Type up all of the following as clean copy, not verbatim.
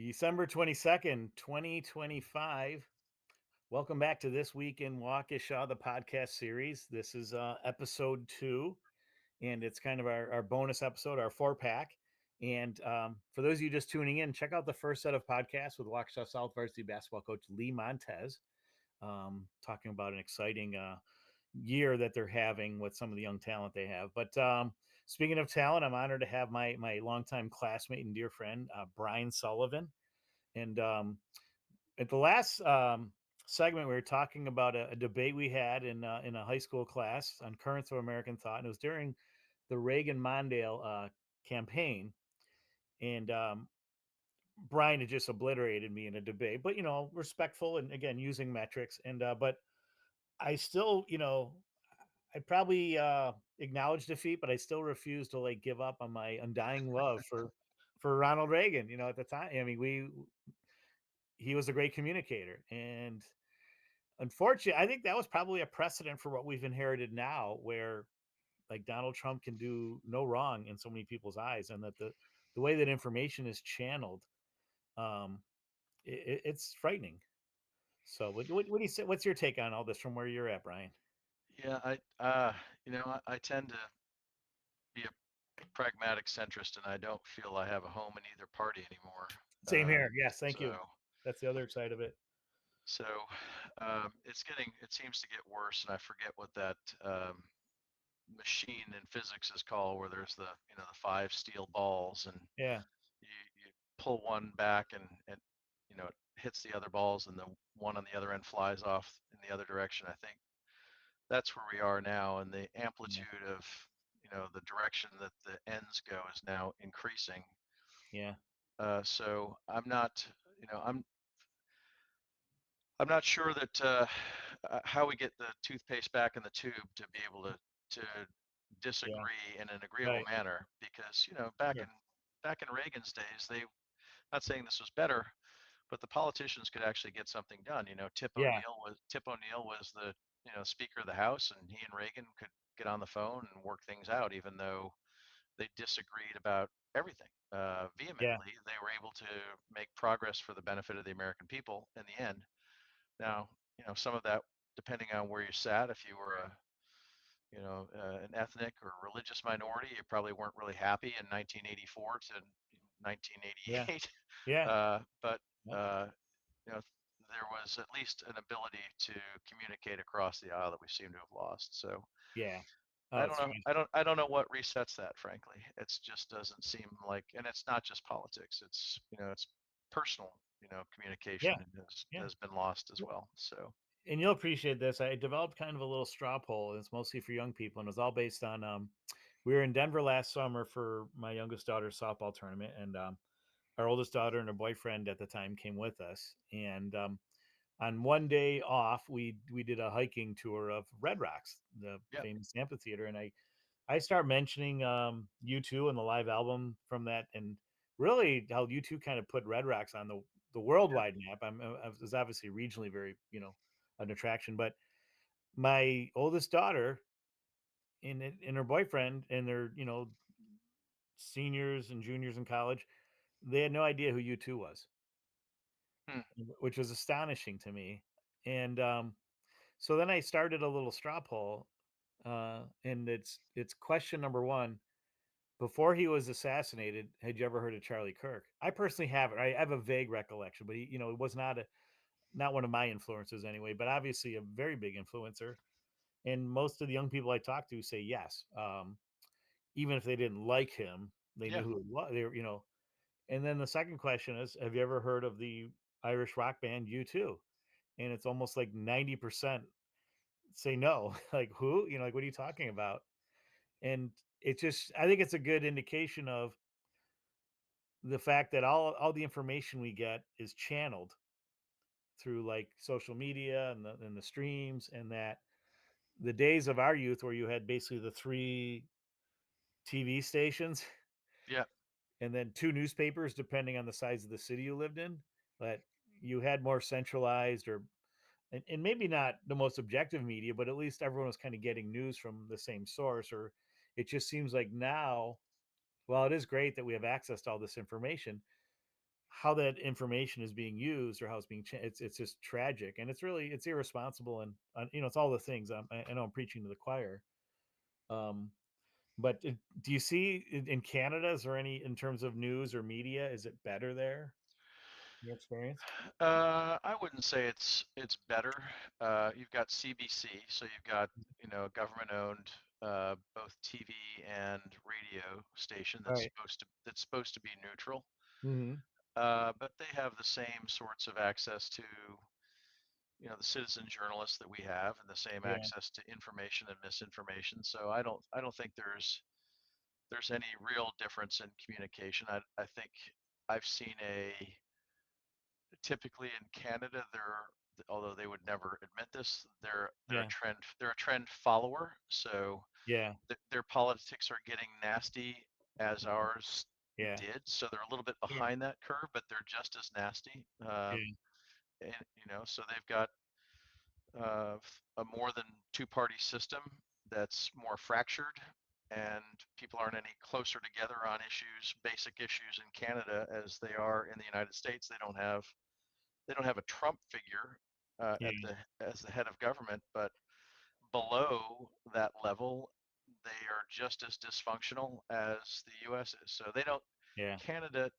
December 22nd, 2025. Welcome back to This Week in Waukesha, the podcast series. This is episode 2, and it's kind of our bonus episode, our 4-pack. And for those of you just tuning in, check out the first set of podcasts with Waukesha South Varsity basketball coach Lee Montez, talking about an exciting year that they're having with some of the young talent they have. But speaking of talent, I'm honored to have my longtime classmate and dear friend, Brian Sullivan. And at the last segment, we were talking about a debate we had in a high school class on currents of American thought, and it was during the Reagan-Mondale campaign. And Brian had just obliterated me in a debate, but respectful and again using metrics. And but I still, I probably acknowledge defeat, but I still refuse to like give up on my undying love for Ronald Reagan. At the time, I mean, he was a great communicator, and unfortunately, I think that was probably a precedent for what we've inherited now, where like Donald Trump can do no wrong in so many people's eyes, and that the way that information is channeled, um, it's frightening. So, what do you say? What's your take on all this from where you're at, Brian? Yeah, I tend to be a pragmatic centrist, and I don't feel I have a home in either party anymore. Same here. Yes, thank So, you. That's the other side of it. so it seems to get worse, and I forget what that machine in physics is called, where there's the five steel balls, and Yeah, you pull one back, and it hits the other balls, and the one on the other end flies off in the other direction. I think that's where we are now, and the yeah, amplitude of the direction that the ends go is now increasing. yeah, So I'm not, I'm not sure that how we get the toothpaste back in the tube to be able to yeah. disagree in an agreeable Right. manner, because back Sure. in Reagan's days, not saying this was better, but the politicians could actually get something done. Yeah. Tip O'Neill was the Speaker of the House, and he and Reagan could get on the phone and work things out, even though they disagreed about everything Yeah. vehemently. They were able to make progress for the benefit of the American people in the end. Now, some of that, depending on where you sat, if you were an ethnic or religious minority, you probably weren't really happy in 1984 to Yeah. 1988. Yeah. But Yeah. uh, there was at least an ability to communicate across the aisle that we seem to have lost. So Yeah. Oh, I don't it's know. strange. I don't know what resets that, frankly. It just doesn't seem like, and it's not just politics. It's personal, communication Yeah. Yeah. has been lost as well. So And you'll appreciate this. I developed kind of a little straw poll. It's mostly for young people, and it was all based on. We were in Denver last summer for my youngest daughter's softball tournament, and our oldest daughter and her boyfriend at the time came with us. And on one day off, we did a hiking tour of Red Rocks, the yeah, famous amphitheater, and I start mentioning U2 and the live album from that, and really how U2 kind of put Red Rocks on the yeah, worldwide map. It was obviously regionally very an attraction, but my oldest daughter and her boyfriend and their seniors and juniors in college, they had no idea who U2 was, hmm, which was astonishing to me. And so then I started a little straw poll, and it's question number one. Before he was assassinated, had you ever heard of Charlie Kirk? I personally haven't. I have a vague recollection, but he, it was not one of my influences anyway, but obviously a very big influencer. And most of the young people I talk to say yes. Even if they didn't like him, they yeah. knew who it was. They were, And then the second question is, have you ever heard of the Irish rock band U2? And it's almost like 90% say no. Like who? Like what are you talking about? And it just, I think it's a good indication of the fact that all the information we get is channeled through like social media and the streams, and that the days of our youth where you had basically the three TV stations Yeah, and then two newspapers depending on the size of the city you lived in, that you had more centralized or and maybe not the most objective media, but at least everyone was kind of getting news from the same source. Or it just seems like now, while it is great that we have access to all this information, how that information is being used or how it's being it's just tragic, and it's irresponsible, and it's all the things. I know I'm preaching to the choir. Um, but do you see in Canada, is there any, in terms of news or media, is it better there? Your experience? I wouldn't say it's better. You've got CBC, so you've got government-owned both TV and radio station Right. that's supposed to be neutral. Hmm. But they have the same sorts of access to the citizen journalists that we have, and the same Yeah. access to information and misinformation. So I don't think there's any real difference in communication. I think I've seen a typically in Canada, although they would never admit this, Yeah. they're a trend follower. So Yeah. their politics are getting nasty as ours Yeah. did. So they're a little bit Yeah. behind that curve, but they're just as nasty. Yeah. And so they've got a more than two-party system that's more fractured, and people aren't any closer together on basic issues in Canada as they are in the United States. They don't have a Trump figure Yeah. as the head of government, but below that level, they are just as dysfunctional as the U.S. is. So they don't. Yeah. Canada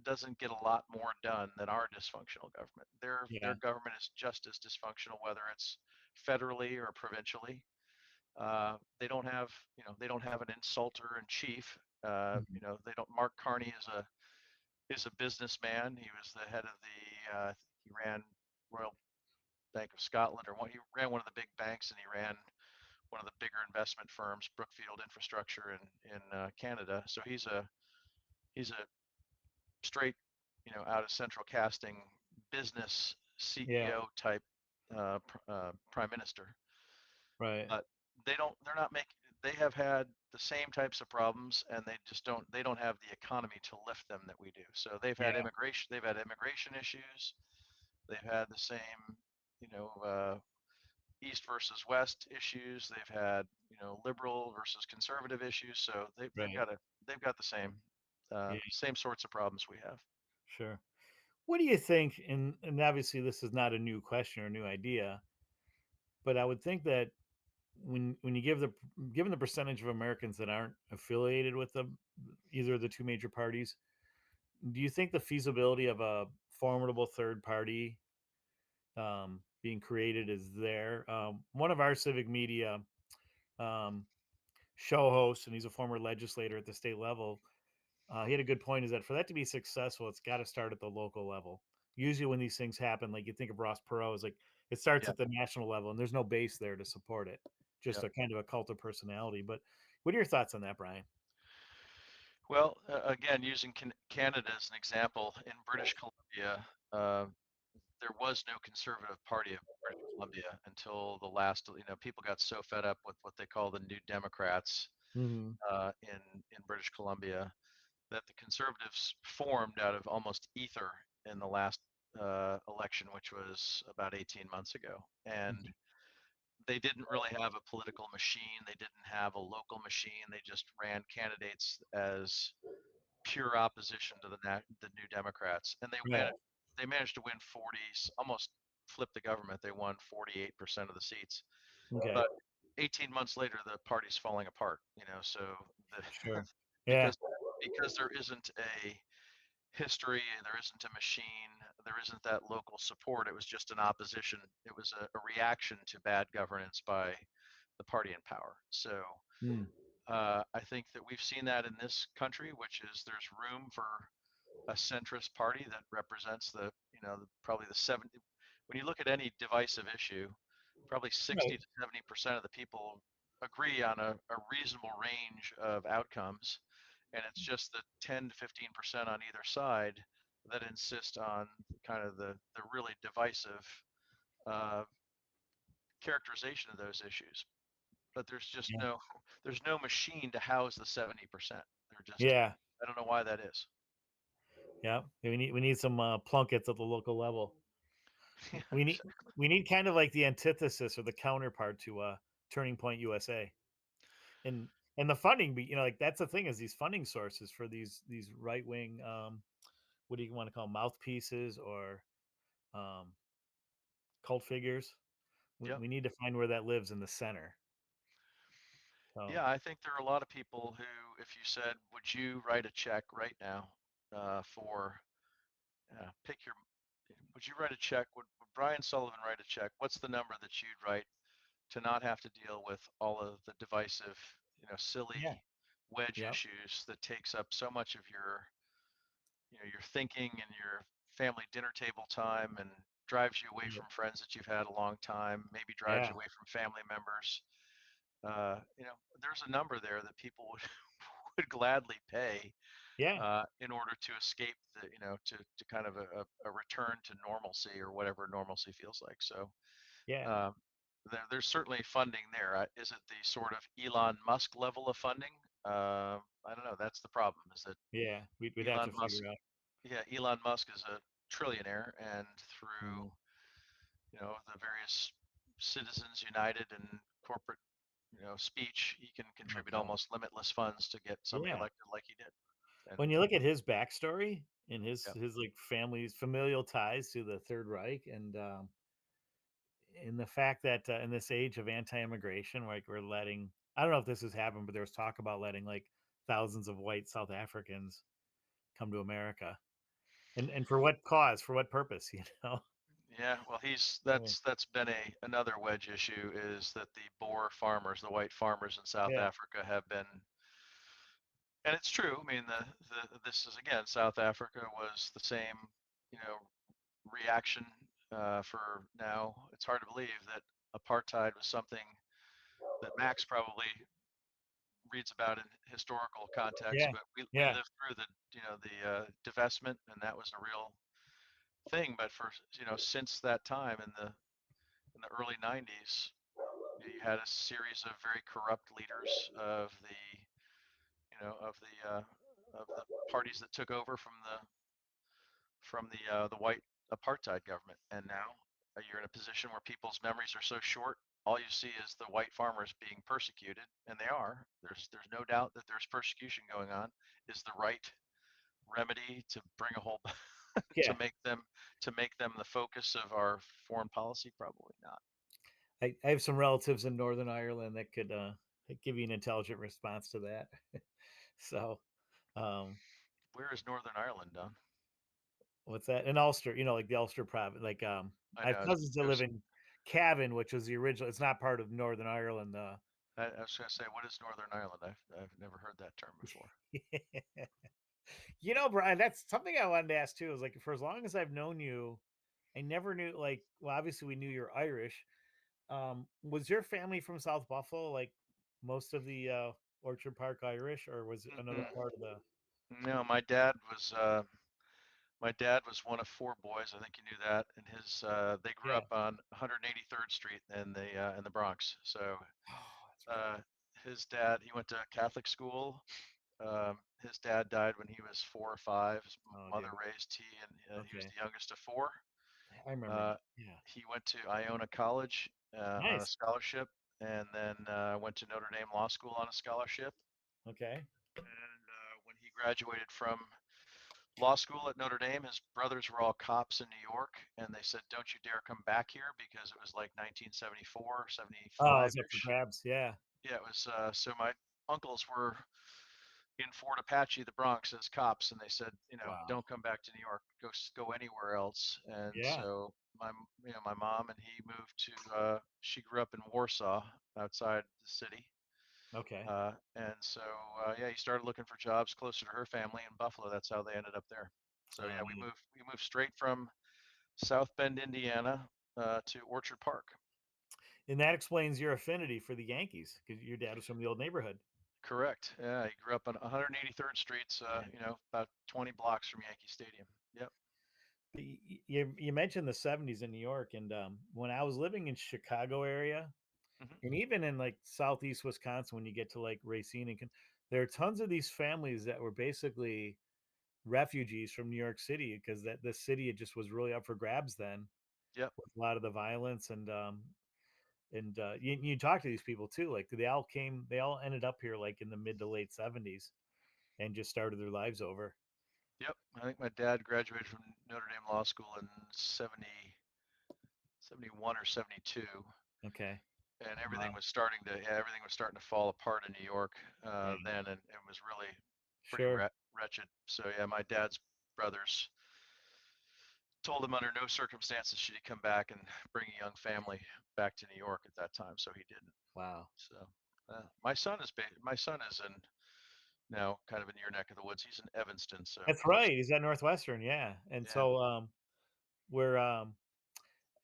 doesn't get a lot more done than our dysfunctional government. Their Yeah. government is just as dysfunctional, whether it's federally or provincially. They don't have an insulter in chief. Mhm. They don't. Mark Carney is a businessman. He was the head of he ran Royal Bank of Scotland, or he ran one of the big banks, and he ran one of the bigger investment firms, Brookfield Infrastructure in Canada. So he's a straight, out of central casting business Yeah. CEO type prime minister. Right. But they're not making. They have had the same types of problems, and they don't have the economy to lift them that we do. So Yeah. they've had immigration issues. They've had the same, you know, East versus West issues. They've had, liberal versus conservative issues. So Right. they've got the Yeah. same sorts of problems we have. Sure. What do you think? And obviously, this is not a new question or a new idea, but I would think that when you given the percentage of Americans that aren't affiliated with either of the two major parties, do you think the feasibility of a formidable third party being created is there? One of our civic media um, show hosts, and he's a former legislator at the state level. He had a good point: is that for that to be successful, it's got to start at the local level. Usually, when these things happen, like you think of Ross Perot, is like it starts Yeah, at the national level, and there's no base there to support it. Just yeah. a kind of a cult of personality. But what are your thoughts on that, Brian? Well, again, using Canada as an example, in British Columbia, uh, there was no conservative party of British Columbia until the last. People got so fed up with what they call the New Democrats Hmm. in British Columbia that the Conservatives formed out of almost ether in the last election, which was about 18 months ago. And they didn't really have a political machine. They didn't have a local machine. They just ran candidates as pure opposition to the New Democrats, and Right. they managed to win 40, almost flip the government. They won 48% of the seats, Okay. but 18 months later, the party's falling apart. So the Sure. Yeah. because there isn't a history, there isn't a machine, there isn't that local support. It was just an opposition. It was a reaction to bad governance by the party in power. So Mm. I think that we've seen that in this country, which is there's room for a centrist party that represents probably the 70. When you look at any divisive issue, probably 60 Right. to 70% of the people agree on a reasonable range of outcomes, and it's just the 10 to 15% on either side that insist on kind of the really divisive uh, characterization of those issues. But Yeah. there's no machine to house the 70%. They're just Yeah. I don't know why that is. Yeah. We need some plunkets at the local level. Yeah, We need exactly. we need kind of like the antithesis or the counterpart to Turning Point USA. and and the funding be like that's the thing, is these funding sources for these right wing what do you want to call mouthpieces or um, cult figures. Yep. We need to find where that lives in the center. So Yeah, I think there are a lot of people who, if you said, would you write a check right now for pick your, would you write a check? Would Brian Sullivan write a check? What's the number that you'd write to not have to deal with all of the divisive, silly yeah, wedge yep, issues that takes up so much of your thinking and your family dinner table time and drives you away yep, from friends that you've had a long time, maybe drives yeah, you away from family members. There's a number there that people would would gladly pay yeah, in order to escape to kind of a return to normalcy or whatever normalcy feels like. So yeah, um, there's certainly funding there. Is it the sort of Elon Musk level of funding? I don't know. That's the problem. Is that yeah. We'd have Elon to Musk? figure out. Yeah, Elon Musk is a trillionaire, and through Mm, the various Citizens United and corporate speech, he can contribute okay. almost limitless funds to get somebody Yeah. elected like he did. And When you look at his backstory and yeah, his like family's familial ties to the Third Reich, and in the fact that in this age of anti-immigration, like we're letting, I don't know if this has happened, but there was talk about letting like thousands of white South Africans come to America, and for what cause, for what purpose, you know? yeah. Well, he's Yeah, that's been another wedge issue is that the Boer farmers, the white farmers in South yeah, Africa, have been, and it's true. I mean, this is again, South Africa was the same, you know, reaction for now. It's hard to believe that apartheid was something that Max probably reads about in historical context, yeah, but we yeah, lived through the divestment, and that was a real thing. But for since that time in the early 90s, you had a series of very corrupt leaders of the parties that took over from the white apartheid government, and now you're in a position where people's memories are so short. All you see is the white farmers being persecuted, and they are. There's no doubt that there's persecution going on. Is the right remedy to bring a whole to yeah. make them the focus of our foreign policy? Probably not. I have some relatives in Northern Ireland that could give you an intelligent response to that. So, um, Where is Northern Ireland, Don? what's that? In Ulster, like the Ulster province. Like, I I have know. cousins that live in Cavan, which was the original. It's not part of Northern Ireland. I was going to say, what is Northern Ireland? I've never heard that term before. Brian, that's something I wanted to ask too. Is like for as long as I've known you, I never knew. Like, well, obviously we knew you're Irish. Was your family from South Buffalo? Like most of the Orchard Park Irish, or was it another Mm-mm. part of the? No, my dad was one of four boys. I think you knew that. And they grew Yeah. up on 183rd Street in the Bronx. So Oh, that's right. uh, his dad, he went to Catholic school. His dad died when he was 4 or 5. His Oh, mother dude. raised he, and he was Okay. the youngest of four. I remember Uh, now. Yeah. he went to Iona College on a Nice. scholarship, and then went to Notre Dame Law School on a scholarship. Okay. And when he graduated from law school at Notre Dame, his brothers were all cops in New York, and they said, "Don't you dare come back here," because it was like 1974, Oh, it's up for 75-ish. grabs. Yeah. Yeah, it was. So my uncles were in Fort Apache, the Bronx, as cops, and they said, Wow. "Don't come back to New York. Go anywhere else." And Yeah. so my mom and he moved to. She grew up in Warsaw, outside the city. Okay. And so, yeah, he started looking for jobs closer to her family in Buffalo. That's how they ended up there. So yeah, we Neat. moved straight from South Bend, Indiana, to Orchard Park. And that explains your affinity for the Yankees because your dad was from the old neighborhood. Correct. Yeah, he grew up on 183rd Street, Yeah. about 20 blocks from Yankee Stadium. Yep. You mentioned the 70s in New York, and when I was living in Chicago area, Hmm. and even in like southeast Wisconsin, when you get to like Racine, there are tons of these families that were basically refugees from New York City because that the city it just was really up for grabs then Yep. with a lot of the violence, and you talk to these people too, like they all ended up here like in the mid to late 70s and just started their lives over. Yep. I think my dad graduated from Notre Dame Law School in 71 or 72, Okay. and Wow. everything was starting to fall apart in New York Yeah. then, and it was really pretty Sure. wretched. So yeah, my dad's brothers told him under no circumstances should he come back and bring a young family back to New York at that time, so he didn't. Wow. So my son is in now kind of in your neck of the woods. He's in Evanston, so That's close. right. He's at Northwestern. Yeah. And Yeah, so we're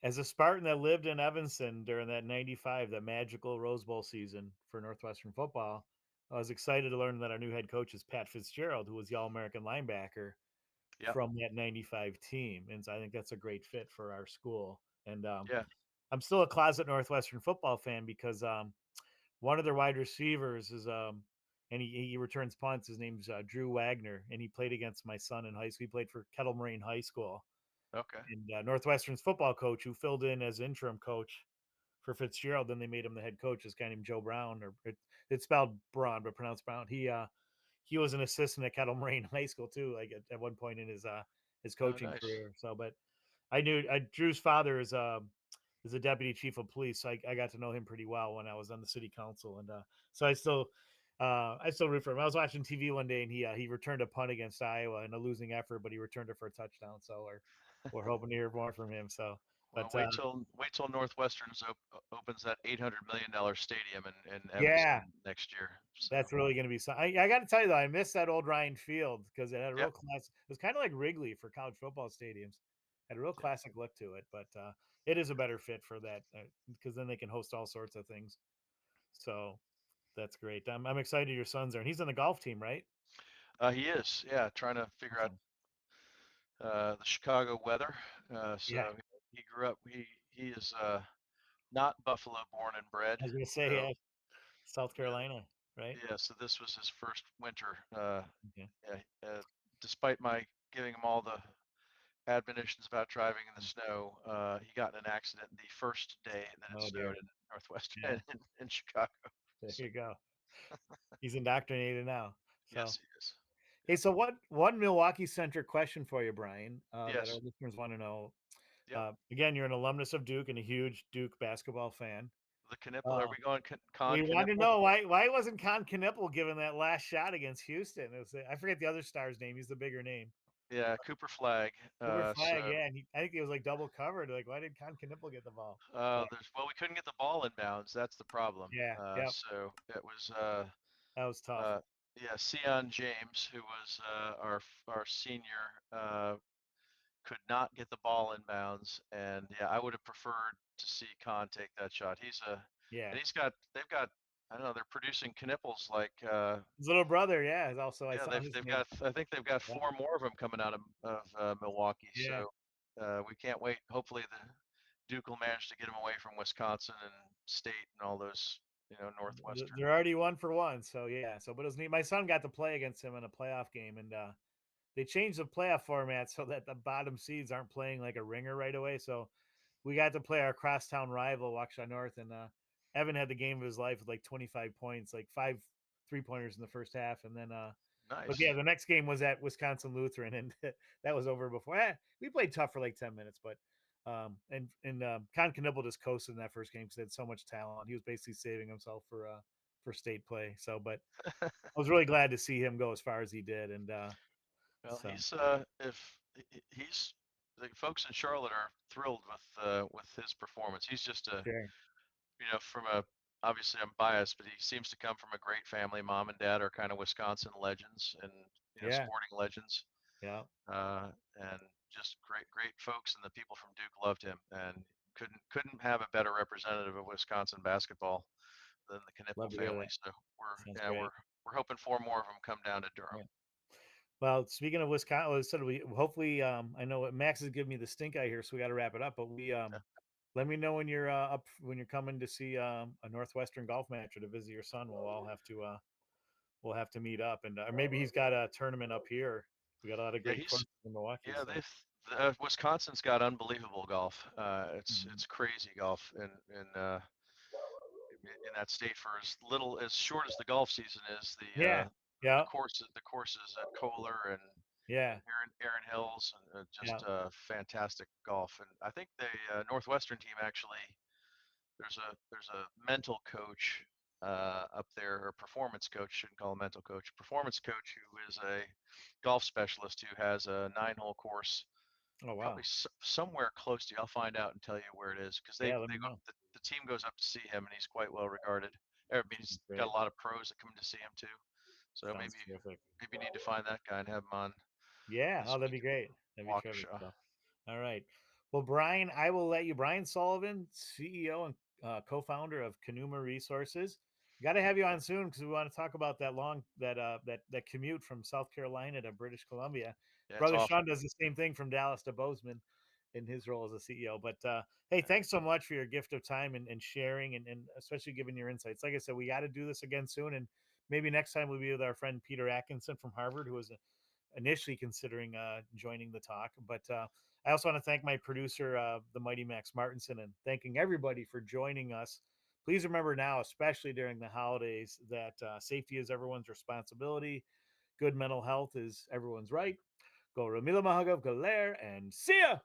as a Spartan that lived in Evanston during that 95, that magical Rose Bowl season for Northwestern football, I was excited to learn that our new head coach is Pat Fitzgerald, who was the All American linebacker yep, from that 95 team. And so I think that's a great fit for our school. And yeah. I'm still a closet Northwestern football fan because one of their wide receivers is, and he returns punts. His name's Drew Wagner, and he played against my son in high school. He played for Kettle Moraine High School. Okay. And Northwestern's football coach, who filled in as interim coach for Fitzgerald, then they made him the head coach. This guy named Joe Brown, or it's spelled Braun but pronounced Brown. He was an assistant at Kettle Moraine High School too, like at one point in his Oh, coaching nice. career. So, but I knew Drew's father is a deputy chief of police. So I got to know him pretty well when I was on the city council, and so I still root for him. I was watching TV one day, and he returned a punt against Iowa in a losing effort, but he returned it for a touchdown. So we're hoping to hear more from him. So, Well, but wait till Northwestern's opens that $800 million stadium in Evanston yeah, next year. So that's really going to be something. I got to tell you though, I miss that old Ryan Field because it had a yeah, real class. It was kind of like Wrigley for college football stadiums. Had a real yeah. classic look to it, but it is a better fit for that because then they can host all sorts of things. So that's great. I'm excited your son's there, and he's in the golf team, right? He is. Yeah, trying to figure out Awesome. the Chicago weather. So Yeah, he grew up. He is not Buffalo born and bred. I was gonna say So yeah, South yeah, Carolina, right? yeah. So this was his first winter. Okay. Yeah, despite my giving him all the admonitions about driving in the snow, he got in an accident the first day that it Oh snowed dear. in Northwest Yeah, in Chicago. there So you go. He's indoctrinated now. So yes, he is. hey, Yep, so what one Milwaukee centric question for you, Brian, that our yes, listeners want to know. yep. Again, you're an alumnus of Duke and a huge Duke basketball fan. The Knipple. Are Uh, we going Con we want to Knipple? know why wasn't Con Knippel given that last shot against Houston? It was, I forget the other star's name. He's the bigger name. Yeah, Cooper Flag. Cooper So Flag, yeah, and I think he was like double covered. Like, why did Con Knippel get the ball? But we couldn't get the ball in bounds. That's the problem. yeah, yep, So it was that was tough. uh, yeah, Sion James, who was our senior, could not get the ball in bounds, and yeah, I would have preferred to see Khan take that shot. Yeah, And they've got, I don't know, they're producing Knipples like, his little brother, yeah, is also I yeah, saw his name. I think they've got Yeah, four more of them coming out of Milwaukee. yeah. So we can't wait. Hopefully the Duke will manage to get them away from Wisconsin and State and all those, Northwestern. They're already 1 for 1. So yeah, so but it was neat. My son got to play against him in a playoff game, and they changed the playoff format so that the bottom seeds aren't playing like a ringer right away. So we got to play our crosstown rival, Waukesha North, and Evan had the game of his life with like 25 points, like 5 3-pointers in the first half, and then but yeah, Nice. the next game was at Wisconsin Lutheran, and that was over before. We played tough for like 10 minutes, but and Con Knibble just coasted in that first game because they had so much talent. He was basically saving himself for state play. So, but I was really glad to see him go as far as he did, and Well, so he's the folks in Charlotte are thrilled with his performance. He's just sure, from a obviously I'm biased, but he seems to come from a great family. Mom and dad are kind of Wisconsin legends and yeah, sporting legends, yeah, uh, and just great folks. And the people from Duke loved him, and couldn't have a better representative of Wisconsin basketball than the Knippel love to hear family. that. So Sounds great. we're hoping four more of them come down to Durham. Yeah. Well, speaking of Wisconsin, well, so we hopefully I know what Max is giving me the stink eye here, so we got to wrap it up. But we let me know when you're up when you're coming to see a Northwestern golf match or to visit your son. We'll have to meet up, and or maybe he's got a tournament up here. We got a lot of Yeah, great courses in Milwaukee. yeah, So Wisconsin's got unbelievable golf. mhm. It's crazy golf in that state for as short as the golf season is. Yeah, yeah, The courses at Kohler and Yeah. Aaron Hills, Yeah. just fantastic golf. And I think the Northwestern team actually, there's a mental coach up there, or performance coach, shouldn't call him mental coach, performance coach, who is a golf specialist who has a 9-hole course, Oh, probably wow. somewhere close to you. I'll find out and tell you where it is, because Yeah. Let me know. the team goes up to see him, and he's quite well regarded. I mean, he's got Great. a lot of pros that come to see him too. So Sounds terrific. maybe you need to find that guy and have him on Yeah. this Oh, that'd week be in great. That'd be terrific. Waukesha. So, all right. Well, Brian, I will let you. Brian Sullivan, CEO and co-founder of Kanuma Resources. Got to have you on soon because we want to talk about that that commute from South Carolina to British Columbia. Yeah, it's Brother awful. Sean does the same thing from Dallas to Bozeman in his role as a CEO. But hey, Yeah, thanks so much for your gift of time and sharing and especially giving your insights. Like I said, we got to do this again soon, and maybe next time we'll be with our friend Peter Atkinson from Harvard, who was initially considering joining the talk. But I also want to thank my producer, the mighty Max Martinson, and thanking everybody for joining us. Please remember now, especially during the holidays, that safety is everyone's responsibility. Good mental health is everyone's right. Go Ramila Mahagav Galer and see ya.